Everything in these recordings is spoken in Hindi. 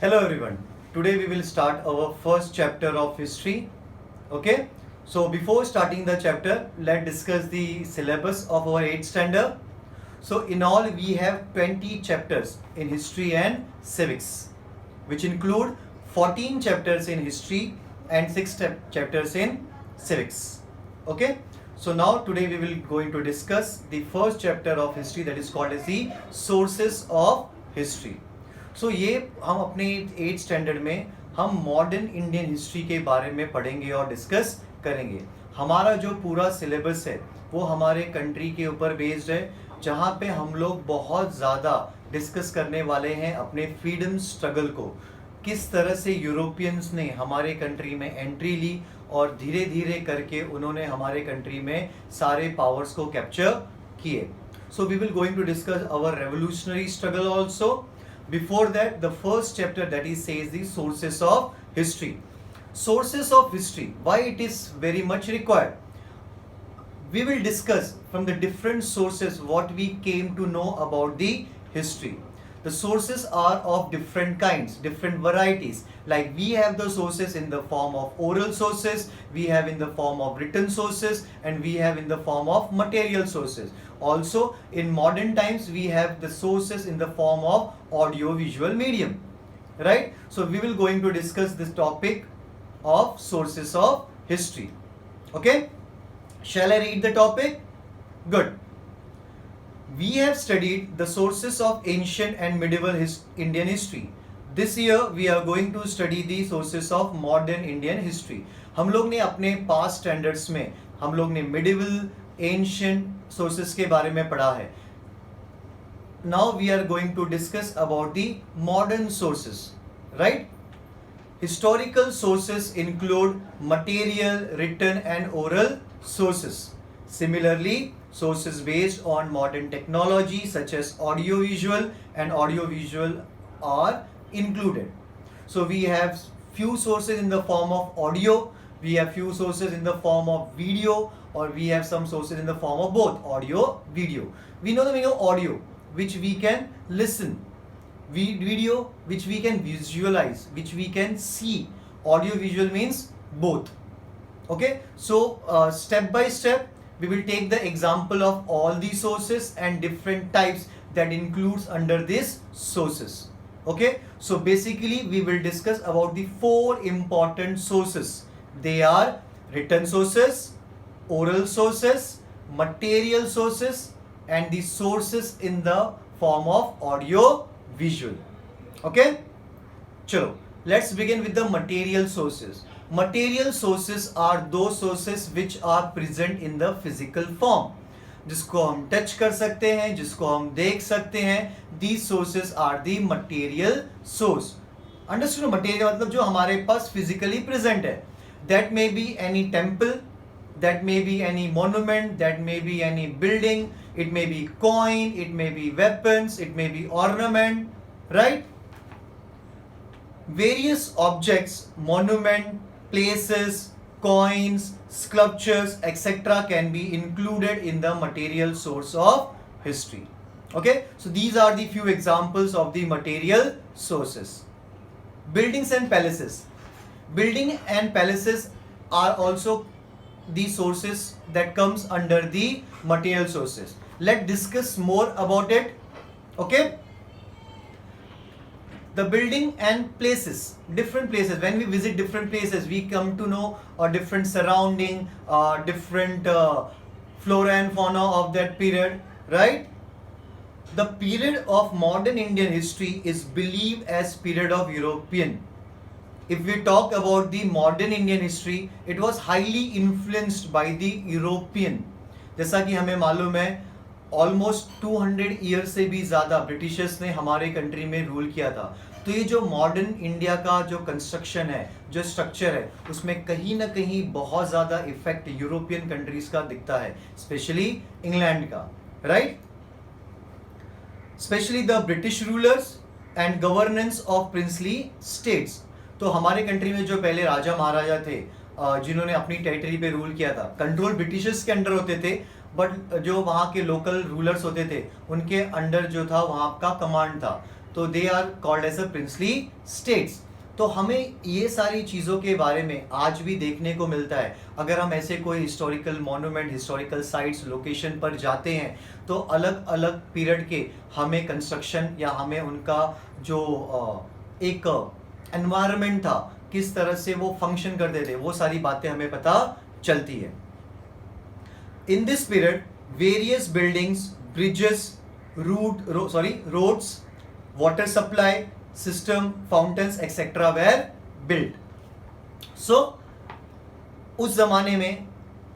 Hello everyone. Today we will start our first chapter of history. Okay? So before starting the chapter, let's discuss the syllabus of our 8th standard. So in all we have 20 chapters in history and civics, which include 14 chapters in history and 6 chapters in civics. Okay? So now today we will going to discuss the first chapter of history, that is called as the sources of history. सो ये हम अपने 8th स्टैंडर्ड में हम मॉडर्न इंडियन हिस्ट्री के बारे में पढ़ेंगे और डिस्कस करेंगे. हमारा जो पूरा सिलेबस है वो हमारे कंट्री के ऊपर बेस्ड है, जहाँ पे हम लोग बहुत ज़्यादा डिस्कस करने वाले हैं अपने फ्रीडम स्ट्रगल को, किस तरह से यूरोपियंस ने हमारे कंट्री में एंट्री ली और धीरे धीरे करके उन्होंने हमारे कंट्री में सारे पावर्स को कैप्चर किए. So we will going to discuss our revolutionary struggle also. Before that, the first chapter that is says the sources of history. Sources of history, why it is very much required. We will discuss from the different sources what we came to know about the history. The sources are of different kinds, different varieties. Like we have the sources in the form of oral sources, we have in the form of written sources, and we have in the form of material sources. Also, in modern times, we have the sources in the form of audio-visual medium, right? So, we will going to discuss this topic of sources of history. Okay? Shall I read the topic? Good. We have studied the sources of ancient and medieval Indian history. This year, we are going to study the sources of modern Indian history. हम लोग ने अपने past standards में हम लोग ने medieval, ancient sources के बारे में पढ़ा है. Now we are going to discuss about the modern sources, right? Historical sources include material, written and oral sources. Similarly, sources based on modern technology such as audiovisual and audiovisual are included. So we have few sources in the form of audio, we have few sources in the form of video, or we have some sources in the form of both audio, video. We know the meaning of audio, which we can listen, video, which we can visualize, which we can see. Audio visual means both. Okay, so step by step we will take the example of all these sources and different types that includes under these sources. Okay, so basically we will discuss about the 4 important sources. They are written sources, oral sources, material sources, and the sources in the form of audio visual. Okay, chalo, let's begin with the material sources. Material sources are those sources which are present in the physical form, जिसको हम टच कर सकते हैं, जिसको हम देख सकते हैं. These sources are the material source. Understood? Material मतलब जो हमारे पास physically present है. That may be any temple, that may be any monument, that may be any building, it may be coin, it may be weapons, it may be ornament, right? Various objects, monument, places, coins, sculptures, etc. can be included in the material source of history. Okay, so these are the few examples of the material sources. Buildings and palaces. Building and palaces are also the sources that comes under the material sources. Let's discuss more about it. Okay, the building and places, different places. When we visit different places, we come to know a different surrounding, different flora and fauna of that period, right? The period of modern Indian history is believed as period of European. If we talk about the modern Indian history, it was highly influenced by the European. जैसा कि हमें मालूम है, ऑलमोस्ट 200 ईयर से भी ज़्यादा ब्रिटिशर्स ने हमारे कंट्री में रूल किया था. तो ये जो मॉडर्न इंडिया का जो कंस्ट्रक्शन है, जो स्ट्रक्चर है, उसमें कहीं ना कहीं बहुत ज़्यादा इफेक्ट यूरोपियन कंट्रीज का दिखता है, स्पेशली इंग्लैंड का, right? Specially the British rulers and governance of princely states. तो हमारे कंट्री में जो पहले राजा महाराजा थे, जिन्होंने अपनी टेरिटरी पे रूल किया था, कंट्रोल ब्रिटिशर्स के अंडर होते थे, बट जो वहाँ के लोकल रूलर्स होते थे उनके अंडर जो था वहाँ का कमांड था. तो they are called as a princely states. तो हमें ये सारी चीज़ों के बारे में आज भी देखने को मिलता है। अगर हम ऐसे कोई historical monument, historical sites, location पर जाते हैं तो अलग अलग पीरियड के हमें कंस्ट्रक्शन या हमें उनका जो एक एनवायरनमेंट था, किस तरह से वो फंक्शन करते थे, वो सारी बातें हमें पता चलती है। In this period various buildings, bridges, roads, water supply system, fountains etc were built. So उस जमाने में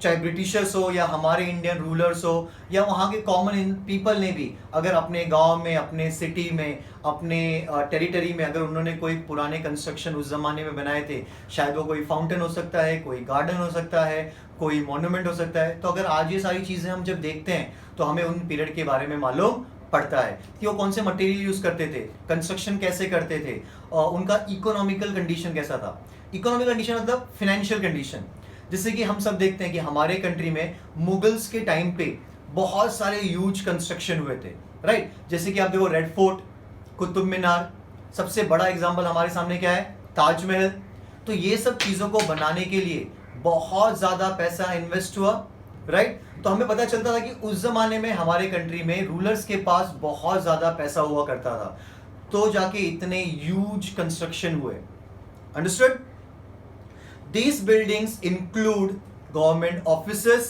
चाहे ब्रिटिशर्स हो या हमारे इंडियन रूलर्स हो या वहाँ के कॉमन पीपल ने भी अगर अपने गांव में, अपने सिटी में, अपने टेरिटरी में अगर उन्होंने कोई पुराने कंस्ट्रक्शन उस जमाने में बनाए थे, शायद वो कोई फाउंटेन हो सकता है, कोई गार्डन हो सकता है, कोई मॉन्यूमेंट हो सकता है, तो अगर आज ये सारी चीज़ें हम जब देखते हैं तो हमें उन पीरियड के बारे में मालूम पड़ता है कि वो कौन से मटेरियल यूज करते थे, कंस्ट्रक्शन कैसे करते थे, उनका इकोनॉमिकल कंडीशन कैसा था। इकोनॉमिक कंडीशन मतलब फाइनेंशियल कंडीशन। जैसे कि हम सब देखते हैं कि हमारे कंट्री में मुगल्स के टाइम पे बहुत सारे ह्यूज कंस्ट्रक्शन हुए थे, राइट। जैसे कि आप देखो रेड फोर्ट, कुतुब मीनार, सबसे बड़ा एग्जाम्पल हमारे सामने क्या है, ताजमहल। तो ये सब चीज़ों को बनाने के लिए बहुत ज़्यादा पैसा इन्वेस्ट हुआ, राइट। तो हमें पता चलता था कि उस जमाने में हमारे कंट्री में रूलर्स के पास बहुत ज़्यादा पैसा हुआ करता था, तो जाके इतने ह्यूज कंस्ट्रक्शन हुए। Understood? These buildings include government offices,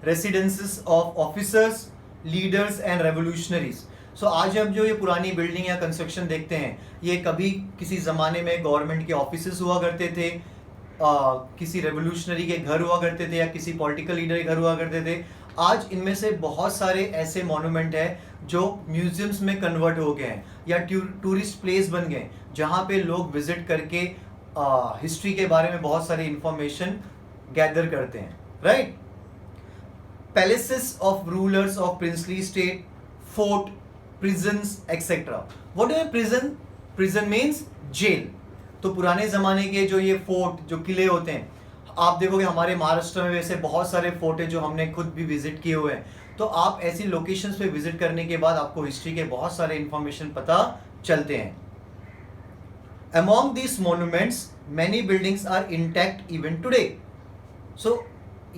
residences of officers, leaders and revolutionaries. So आज हम जो ये पुरानी बिल्डिंग या कंस्ट्रक्शन देखते हैं, ये कभी किसी ज़माने में गवर्नमेंट के ऑफिसेस हुआ करते थे, किसी रेवोल्यूशनरी के घर हुआ करते थे या किसी पॉलिटिकल लीडर के घर हुआ करते थे। आज इनमें से बहुत सारे ऐसे मॉन्यूमेंट हैं जो म्यूजियम्स में कन्वर्ट हो गए हैं या टूरिस्ट प्लेस बन गए, जहाँ पे लोग विजिट करके हिस्ट्री के बारे में बहुत सारी इंफॉर्मेशन गैदर करते हैं, right. Palaces of rulers of princely state, fort, prisons etcetera. What is prison? Prison means jail. तो पुराने ज़माने के जो ये फोर्ट, जो किले होते हैं, आप देखोगे हमारे महाराष्ट्र में वैसे बहुत सारे फोर्ट है जो हमने खुद भी विजिट किए हुए हैं। तो आप ऐसी लोकेशंस पे विजिट करने के बाद आपको हिस्ट्री के बहुत सारे इंफॉर्मेशन पता चलते हैं। Among these monuments, many buildings are intact even today. So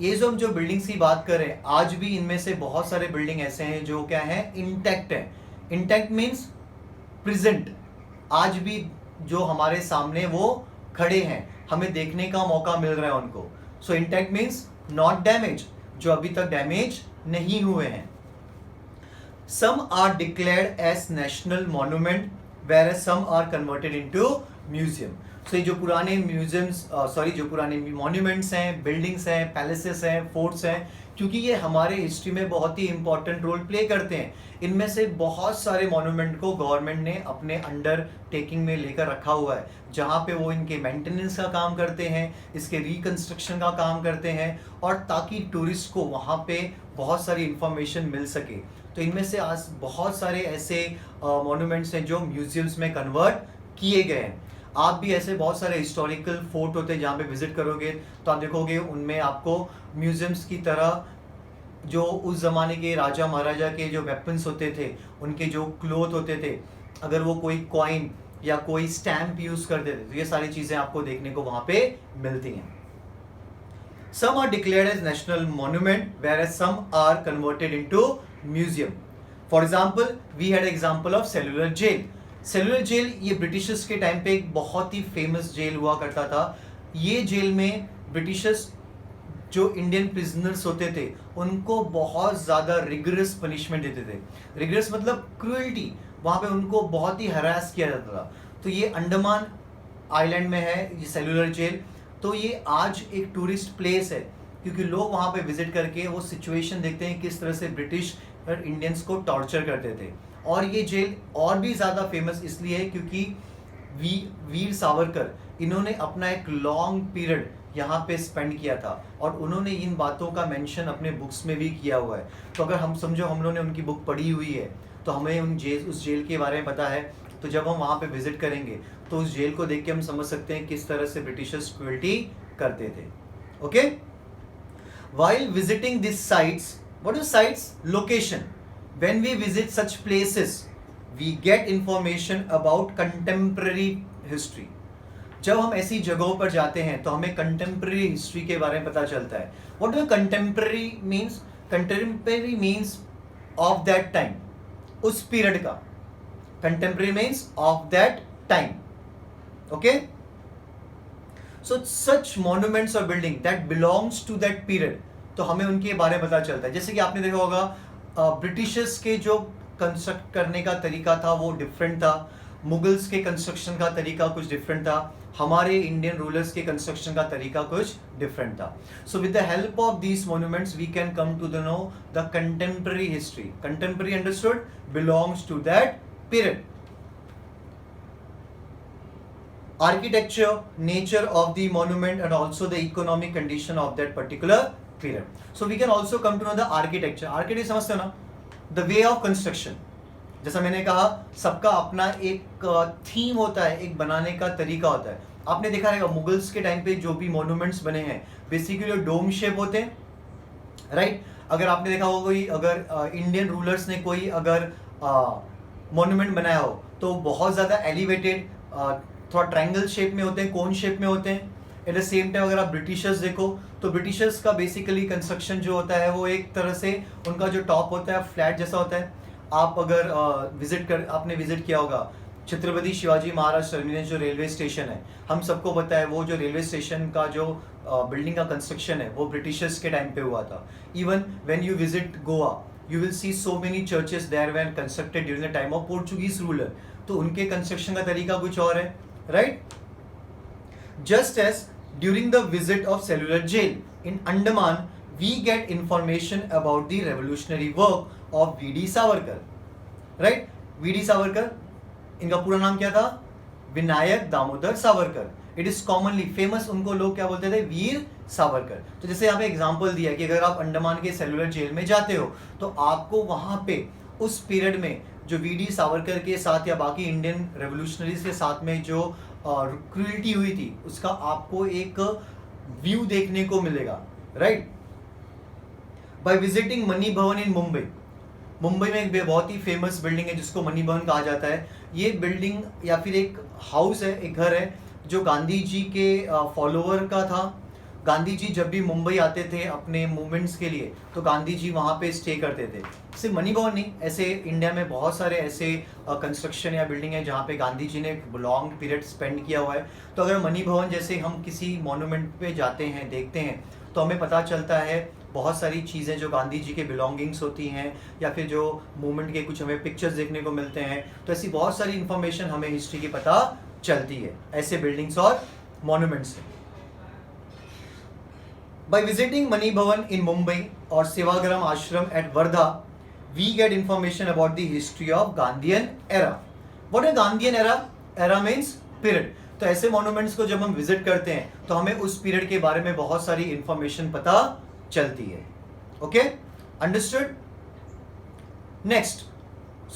ये जो हम जो बिल्डिंग्स की बात कर रहे हैं, आज भी इनमें से बहुत सारे बिल्डिंग ऐसे हैं जो क्या है, इंटैक्ट है। इंटैक्ट मीन्स प्रेजेंट, आज भी जो हमारे सामने वो खड़े हैं, हमें देखने का मौका मिल रहा है उनको। So intact means not damage, जो अभी तक डैमेज नहीं हुए हैं। Some are declared as national monument whereas some are converted into museum. So ये जो पुराने म्यूजियम्स जो पुराने मॉन्यूमेंट्स हैं, बिल्डिंग्स हैं, पैलेसेस हैं, फोर्ट्स हैं, क्योंकि ये हमारे हिस्ट्री में बहुत ही इंपॉर्टेंट रोल प्ले करते हैं। इनमें से बहुत सारे मॉन्यूमेंट को गवर्नमेंट ने अपने अंडर टेकिंग में लेकर रखा हुआ है, जहाँ पे वो इनके मेंटेनेंस का काम करते हैं, इसके रिकंस्ट्रक्शन का काम करते हैं, और ताकि टूरिस्ट को वहाँ पे बहुत सारी इंफॉर्मेशन मिल सके। तो इनमें से आज बहुत सारे ऐसे मॉन्यूमेंट्स हैं जो म्यूजियम्स में कन्वर्ट किए गए हैं। आप भी ऐसे बहुत सारे हिस्टोरिकल फोर्ट होते हैं जहाँ पे विजिट करोगे तो आप देखोगे उनमें आपको म्यूजियम्स की तरह जो उस ज़माने के राजा महाराजा के जो वेपन्स होते थे, उनके जो क्लोथ होते थे, अगर वो कोई कॉइन या कोई स्टैम्प यूज़ करते थे, तो ये सारी चीज़ें आपको देखने को वहाँ पे मिलती हैं। Some are declared as national monument, whereas some are converted into museum. For example, we had example of cellular jail. Cellular jail ये ब्रिटिशर्स के टाइम पे एक बहुत ही फेमस जेल हुआ करता था। ये जेल में ब्रिटिशर्स जो इंडियन प्रिजनर्स होते थे उनको बहुत ज़्यादा रिगरस पनिशमेंट देते थे। रिगरस मतलब क्रूएल्टी, वहाँ पे उनको बहुत ही हरास किया जाता था। तो ये अंडमान आइलैंड में है ये सेलुलर जेल। तो ये आज एक टूरिस्ट प्लेस है, क्योंकि लोग वहाँ पे विजिट करके वो सिचुएशन देखते हैं किस तरह से ब्रिटिश और इंडियंस को टॉर्चर करते थे। और ये जेल और भी ज़्यादा फेमस इसलिए है क्योंकि वीर सावरकर, इन्होंने अपना एक लॉन्ग पीरियड यहाँ पे स्पेंड किया था और उन्होंने इन बातों का मेंशन अपने बुक्स में भी किया हुआ है। तो अगर हम समझो हम लोगों ने उनकी बुक पढ़ी हुई है तो हमें उस जेल के बारे में पता है, तो जब हम वहाँ पे विजिट करेंगे तो उस जेल को देख के हम समझ सकते हैं किस तरह से ब्रिटिशर्स क्रूएल्टी करते थे। Okay, while visiting this sites, what is sites? Location. When we visit such places we get information about contemporary history. जब हम ऐसी जगहों पर जाते हैं तो हमें कंटेम्प्रेरी हिस्ट्री के बारे में पता चलता है। What do contemporary means? Contemporary means of that time, उस पीरियड का। Contemporary means of that time, okay. So such monuments और building that belongs to that period, तो हमें उनके बारे में पता चलता है। जैसे कि आपने देखा होगा ब्रिटिशर्स के जो कंस्ट्रक्ट करने का तरीका था वो डिफरेंट था, मुगल्स के कंस्ट्रक्शन का तरीका कुछ डिफरेंट था, हमारे इंडियन रूलर्स के कंस्ट्रक्शन का तरीका कुछ डिफरेंट था। So with the help of these monuments we can come to the know the contemporary history. Contemporary understood belongs to that period. Architecture, nature of the monument and also the economic condition of that particular period. So we can also come to know the architecture. Architecture समझते हो ना? The way of construction. जैसा मैंने कहा सबका अपना एक थीम होता है, एक बनाने का तरीका होता है। आपने देखा रहेगा मुगल्स के टाइम पे जो भी मॉन्यूमेंट्स बने हैं बेसिकली डोम शेप होते हैं, राइट। अगर आपने देखा होगा कोई अगर इंडियन रूलर्स ने कोई अगर मॉन्यूमेंट बनाया हो तो बहुत ज़्यादा एलिवेटेड, थोड़ा ट्रायंगल शेप में होते हैं, कोन शेप में होते हैं। एट द सेम टाइम अगर आप ब्रिटिशर्स देखो तो ब्रिटिशर्स का बेसिकली कंस्ट्रक्शन जो होता है वो एक तरह से उनका जो टॉप होता है फ्लैट जैसा होता है। आप अगर आपने विजिट किया होगा छत्रपति शिवाजी महाराज टर्मिनस जो रेलवे स्टेशन है, हम सबको पता है वो जो रेलवे स्टेशन का जो बिल्डिंग का कंस्ट्रक्शन है वो ब्रिटिशर्स के टाइम पे हुआ था। Even when you visit Goa you will see so many churches there when constructed during the time of Portuguese ruler, तो उनके कंस्ट्रक्शन का तरीका कुछ और है, right? Just as during the visit of cellular jail in Andaman, we get information about the revolutionary work of V.D. Savarkar, right? V.D. Savarkar, इनका पूरा नाम क्या था? Vinayak Damodar Savarkar. It is commonly famous, उनको लोग क्या बोलते थे? वीर सावरकर। तो जैसे यहाँ पे एग्जाम्पल दिया कि अगर आप अंडमान के सेलुलर जेल में जाते हो तो आपको वहां पे उस पीरियड में जो वीडी सावरकर के साथ या बाकी इंडियन रेवोल्यूशनरीज के साथ में जो क्रूएल्टी हुई थी उसका आपको एक व्यू देखने को मिलेगा, राइट। बाय विजिटिंग मनी भवन इन मुंबई, मुंबई में एक बहुत ही फेमस बिल्डिंग है जिसको मनी भवन कहा जाता है। ये बिल्डिंग या फिर एक हाउस है, एक घर है जो गांधी जी के फॉलोअर का था। गांधी जी जब भी मुंबई आते थे अपने मूवमेंट्स के लिए तो गांधी जी वहाँ पे स्टे करते थे। सिर्फ मनी भवन नहीं, ऐसे इंडिया में बहुत सारे ऐसे कंस्ट्रक्शन या बिल्डिंग है जहाँ पे गांधी जी ने लॉन्ग पीरियड स्पेंड किया हुआ है। तो अगर मनी भवन जैसे हम किसी मॉन्यूमेंट पे जाते हैं, देखते हैं, तो हमें पता चलता है बहुत सारी चीज़ें जो गांधी जी के बिलोंगिंग्स होती हैं या फिर जो मूवमेंट के कुछ हमें पिक्चर्स देखने को मिलते हैं। तो ऐसी बहुत सारी इंफॉर्मेशन हमें हिस्ट्री की पता चलती है ऐसे बिल्डिंग्स और मॉन्यूमेंट्स से। By visiting Mani Bhavan in Mumbai or Sevagram Ashram at Wardha, we get information about the history of Gandhian era. What is Gandhian era? Era means period. तो ऐसे मॉन्यूमेंट्स को जब हम विजिट करते हैं तो हमें उस पीरियड के बारे में बहुत सारी इंफॉर्मेशन पता चलती है। Okay, understood. नेक्स्ट,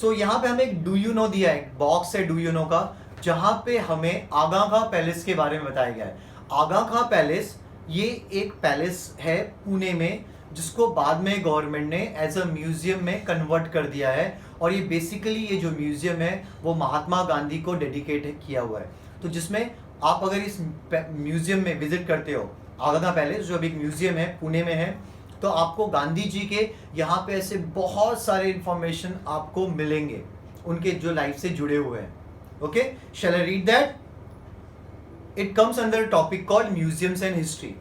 सो यहाँ पे हमें एक डू यू नो दिया है, बॉक्स है डू यू नो का, जहाँ पे हमें आगा खां पैलेस के बारे में बताया गया है। आगा खां पैलेस ये एक पैलेस है पुणे में जिसको बाद में गवर्नमेंट ने एज अ म्यूजियम में कन्वर्ट कर दिया है। और ये बेसिकली ये जो म्यूजियम है वो महात्मा गांधी को डेडिकेट किया हुआ है। तो जिसमें आप अगर इस म्यूजियम में विजिट करते हो, आगा खां पैलेस जो अभी एक म्यूजियम है पुणे में है, तो आपको गांधी जी के यहाँ पे ऐसे बहुत सारे इंफॉर्मेशन आपको मिलेंगे उनके जो लाइफ से जुड़े हुए हैं। Okay, shall I read that? It comes under topic called museums and history.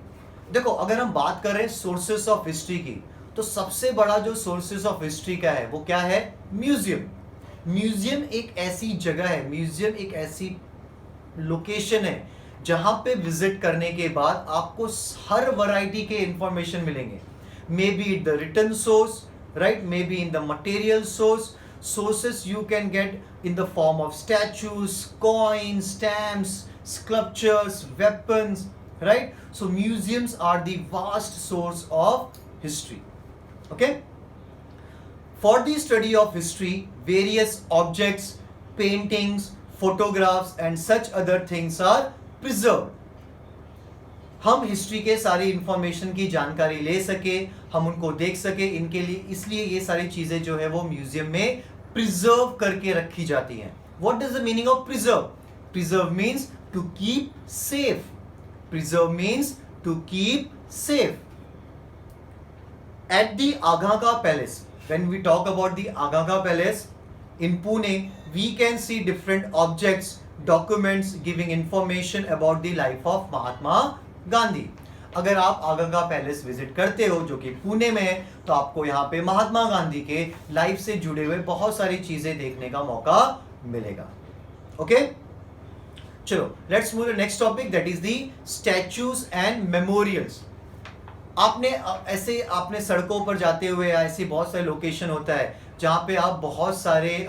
देखो, अगर हम बात करें सोर्सेस ऑफ हिस्ट्री की तो सबसे बड़ा जो सोर्सेस ऑफ हिस्ट्री का है वो क्या है? म्यूजियम। म्यूजियम एक ऐसी जगह है, म्यूजियम एक ऐसी लोकेशन है जहां पे विजिट करने के बाद आपको हर वैरायटी के इंफॉर्मेशन मिलेंगे। May be the written source, right, may be in the material source. Sources you can get in the form of statues, coins, stamps, sculptures, weapons, right? So museums are the vast source of history. Okay? For the study of history, various objects, paintings, photographs and such other things are preserved. हम हिस्ट्री के सारी इंफॉर्मेशन की जानकारी ले सके, हम उनको देख सके, इनके लिए इसलिए ये सारी चीज़ें जो है वो म्यूजियम में प्रिजर्व करके रखी जाती हैं। What is the meaning of preserve? Preserve means to keep safe. Preserve means to keep safe. At the Agha Palace, when we talk about the Agha Palace in Pune, we can see different objects, documents giving information about the life of Mahatma Gandhi. अगर आप आगा पैलेस विजिट करते हो जो कि पुणे में है, तो आपको यहाँ पे महात्मा गांधी के लाइफ से जुड़े हुए बहुत सारी चीजें देखने का मौका मिलेगा। ओके, चलो let's move to next topic, that is the statues and memorials. आपने सड़कों पर जाते हुए ऐसी बहुत सारे लोकेशन होता है जहाँ पे आप बहुत सारे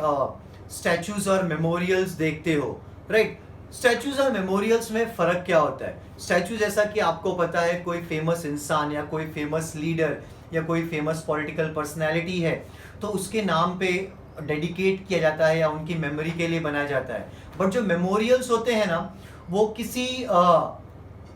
स्टैचूज और मेमोरियल्स देखते हो, राइट। स्टैचूज और मेमोरियल्स में फर्क क्या होता है? स्टैचू जैसा कि आपको पता है, कोई फेमस इंसान या कोई फेमस लीडर या कोई फेमस पॉलिटिकल पर्सनैलिटी है तो उसके नाम पे डेडिकेट किया जाता है या उनकी मेमोरी के लिए बनाया जाता है। बट जो मेमोरियल्स होते हैं ना, वो किसी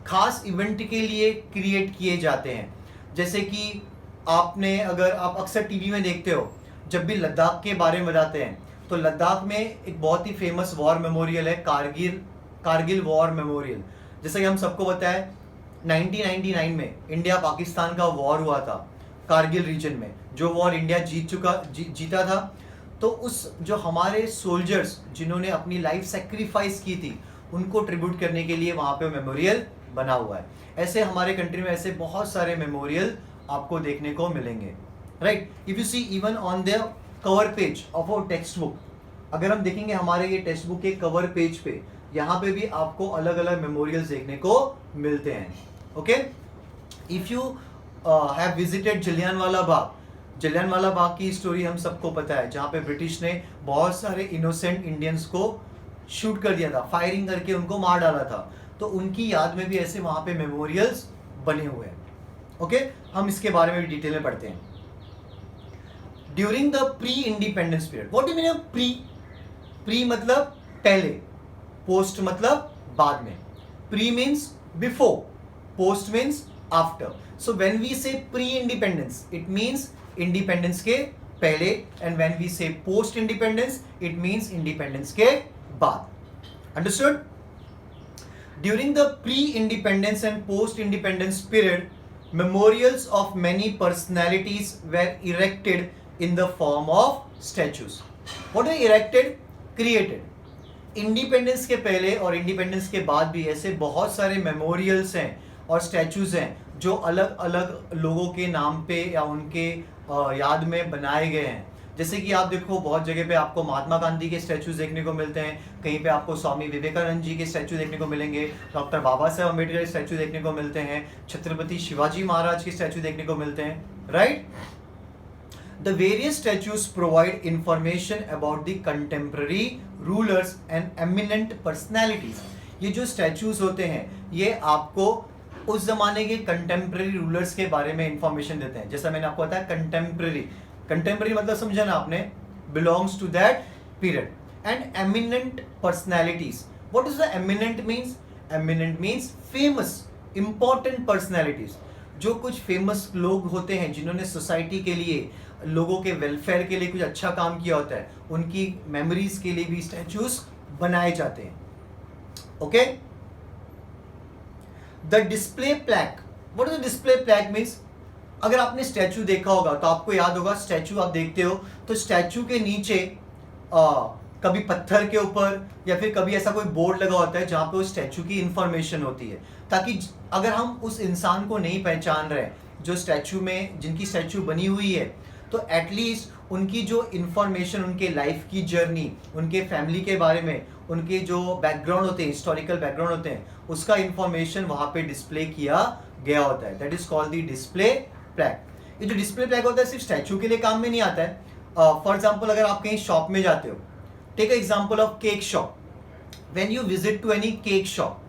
खास इवेंट के लिए क्रिएट किए जाते हैं। जैसे कि अगर आप अक्सर टीवी में देखते हो, जब भी लद्दाख के बारे में बताते हैं तो लद्दाख में एक बहुत ही फेमस वॉर मेमोरियल है, कारगिल वॉर मेमोरियल। जैसे कि हम सबको पता है 1999 में इंडिया पाकिस्तान का वॉर हुआ था कारगिल रीजन में, जो वॉर इंडिया जीता था। तो उस जो हमारे सोल्जर्स जिन्होंने अपनी लाइफ सेक्रीफाइस की थी, उनको ट्रिब्यूट करने के लिए वहाँ पे मेमोरियल बना हुआ है। ऐसे हमारे कंट्री में ऐसे बहुत सारे मेमोरियल आपको देखने को मिलेंगे, right. If you see even on the cover page of our textbook, अगर हम देखेंगे हमारे ये टेक्स्ट बुक के कवर पेज पे, यहाँ पे भी आपको अलग अलग मेमोरियल्स देखने को मिलते हैं। Okay, if you have visited Jallianwala Bagh की स्टोरी हम सबको पता है, जहाँ पे ब्रिटिश ने बहुत सारे इनोसेंट इंडियंस को शूट कर दिया था, फायरिंग करके उनको मार डाला था। तो उनकी याद में भी ऐसे वहाँ पे मेमोरियल्स बने हुए हैं। ओके, हम इसके बारे में भी डिटेल में पढ़ते हैं। During the pre independence period, what do mean of pre? Pre मतलब पहले, पोस्ट मतलब बाद में। Pre means before, post means after. So when we say pre independence, it means independence के पहले, and when we say post independence, it means independence के बाद। Understood? During the pre-independence and post-independence period, memorials of many personalities were erected in the form of statues. What are erected? Created. Independence के पहले और इंडिपेंडेंस के बाद भी ऐसे बहुत सारे मेमोरियल्स हैं और स्टैचूज हैं जो अलग अलग लोगों के नाम पे या उनके याद में बनाए गए हैं। जैसे कि आप देखो, बहुत जगह पे आपको महात्मा गांधी के स्टैचूज देखने को मिलते हैं, कहीं पे आपको स्वामी विवेकानंद जी के स्टैचू देखने को मिलेंगे, डॉक्टर बाबा साहेब अम्बेडकर के स्टैचू देखने को मिलते हैं, छत्रपति शिवाजी महाराज के स्टैचू देखने को मिलते हैं, right. The various statues provide information about the contemporary rulers and eminent personalities. ये जो स्टैचूज होते हैं ये आपको उस जमाने के कंटेम्प्ररी रूलर्स के बारे में इंफॉर्मेशन देते हैं। जैसा मैंने आपको बताया, कंटेम्प्ररी मतलब समझा ना आपने, belongs to that period. And eminent personalities, what is the eminent means? Eminent means famous, important personalities. जो कुछ फेमस लोग होते हैं जिन्होंने सोसाइटी के लिए, लोगों के वेलफेयर के लिए कुछ अच्छा काम किया होता है, उनकी मेमोरीज के लिए भी स्टैचूज बनाए जाते हैं। Okay, the display plaque, what is the display plaque means? अगर आपने स्टैचू देखा होगा तो आपको याद होगा, स्टैचू आप देखते हो तो स्टैचू के नीचे कभी पत्थर के ऊपर या फिर कभी ऐसा कोई बोर्ड लगा होता है जहाँ पे उस स्टैचू की इंफॉर्मेशन होती है, ताकि अगर हम उस इंसान को नहीं पहचान रहे जो स्टैचू में, जिनकी स्टैचू बनी हुई है, तो एटलीस्ट उनकी जो इंफॉर्मेशन, उनके लाइफ की जर्नी, उनके फैमिली के बारे में, उनके जो बैकग्राउंड होते हैं, हिस्टोरिकल बैकग्राउंड होते हैं, उसका इंफॉर्मेशन वहाँ पे डिस्प्ले किया गया होता है। That is called the display plaque. ये जो डिस्प्ले प्लैक होता है सिर्फ स्टैचू के लिए काम में नहीं आता है। फॉर एग्जाम्पल, अगर आप कहीं शॉप में जाते हो, take example of cake shop. When you visit to any cake shop,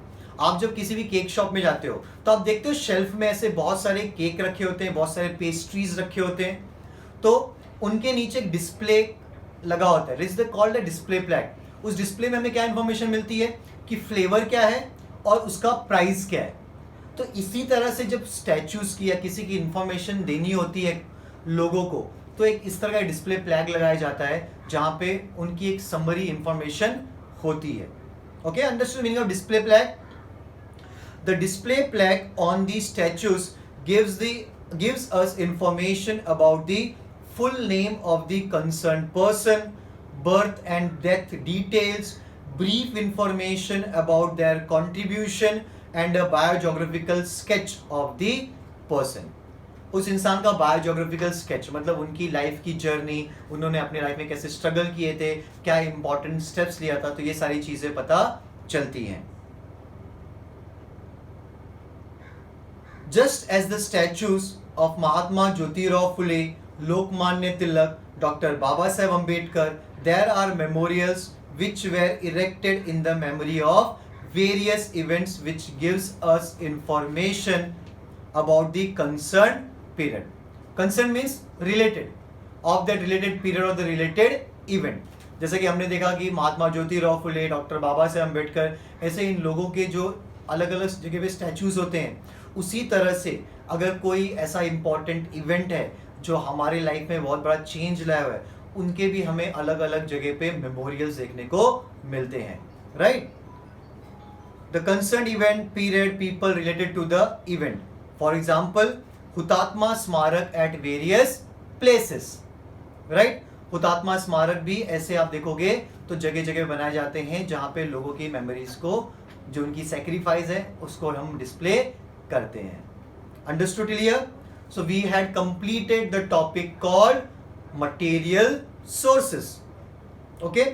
आप जब किसी भी केक शॉप में जाते हो तो आप देखते हो शेल्फ में ऐसे बहुत सारे केक रखे होते हैं, बहुत सारे पेस्ट्रीज रखे होते हैं, तो उनके नीचे एक डिस्प्ले लगा होता है, is called a display plaque. उस डिस्प्ले में हमें क्या इन्फॉर्मेशन मिलती है कि फ्लेवर क्या है और उसका प्राइस क्या है। तो इसी तरह से जब स्टैचूज की या किसी की इंफॉर्मेशन देनी होती है लोगों को, तो एक इस तरह का डिस्प्ले फ्लैग लगाया जाता है जहाँ पे उनकी एक समरी इंफॉर्मेशन होती है. Okay, understood meaning of display flag? The display plaque on the statues gives us information about the full name of the concerned person, birth and death details, brief information about their contribution and a biogeographical sketch of the person. उस इंसान का बायोजोग्राफिकल स्केच मतलब उनकी लाइफ की जर्नी, उन्होंने अपने लाइफ में कैसे स्ट्रगल किए थे, क्या इंपॉर्टेंट स्टेप्स लिया था, तो ये सारी चीजें पता चलती हैं. Just as the statues of Mahatma Jyotirao Phule, Lokmanya Tilak, Dr. Babasaheb Ambedkar, there are memorials which were erected in the memory of various events which gives us information about the concerned period. Concerned means related, of that related period or the related event. जैसे कि हमने देखा कि महात्मा ज्योतिराव फुले, डॉक्टर बाबा साहेब अम्बेडकर, ऐसे इन लोगों के जो अलग अलग जगह पे स्टैचूज होते हैं, उसी तरह से अगर कोई ऐसा इम्पॉर्टेंट इवेंट है जो हमारे लाइफ में बहुत बड़ा चेंज लाया हुआ है, उनके भी हमें अलग अलग जगह पे मेमोरियल्स देखने को मिलते हैं. Right? The concern event period people related to the event. For example, Hutatma Smarak at various places. Right? हुतात्मा स्मारक भी ऐसे आप देखोगे तो जगह जगह बनाए जाते हैं जहां पे लोगों की मेमोरीज को, जो उनकी सेक्रीफाइस है, उसको हम डिस्प्ले करते हैं. Understood clear? So we had completed the topic called material sources. Okay,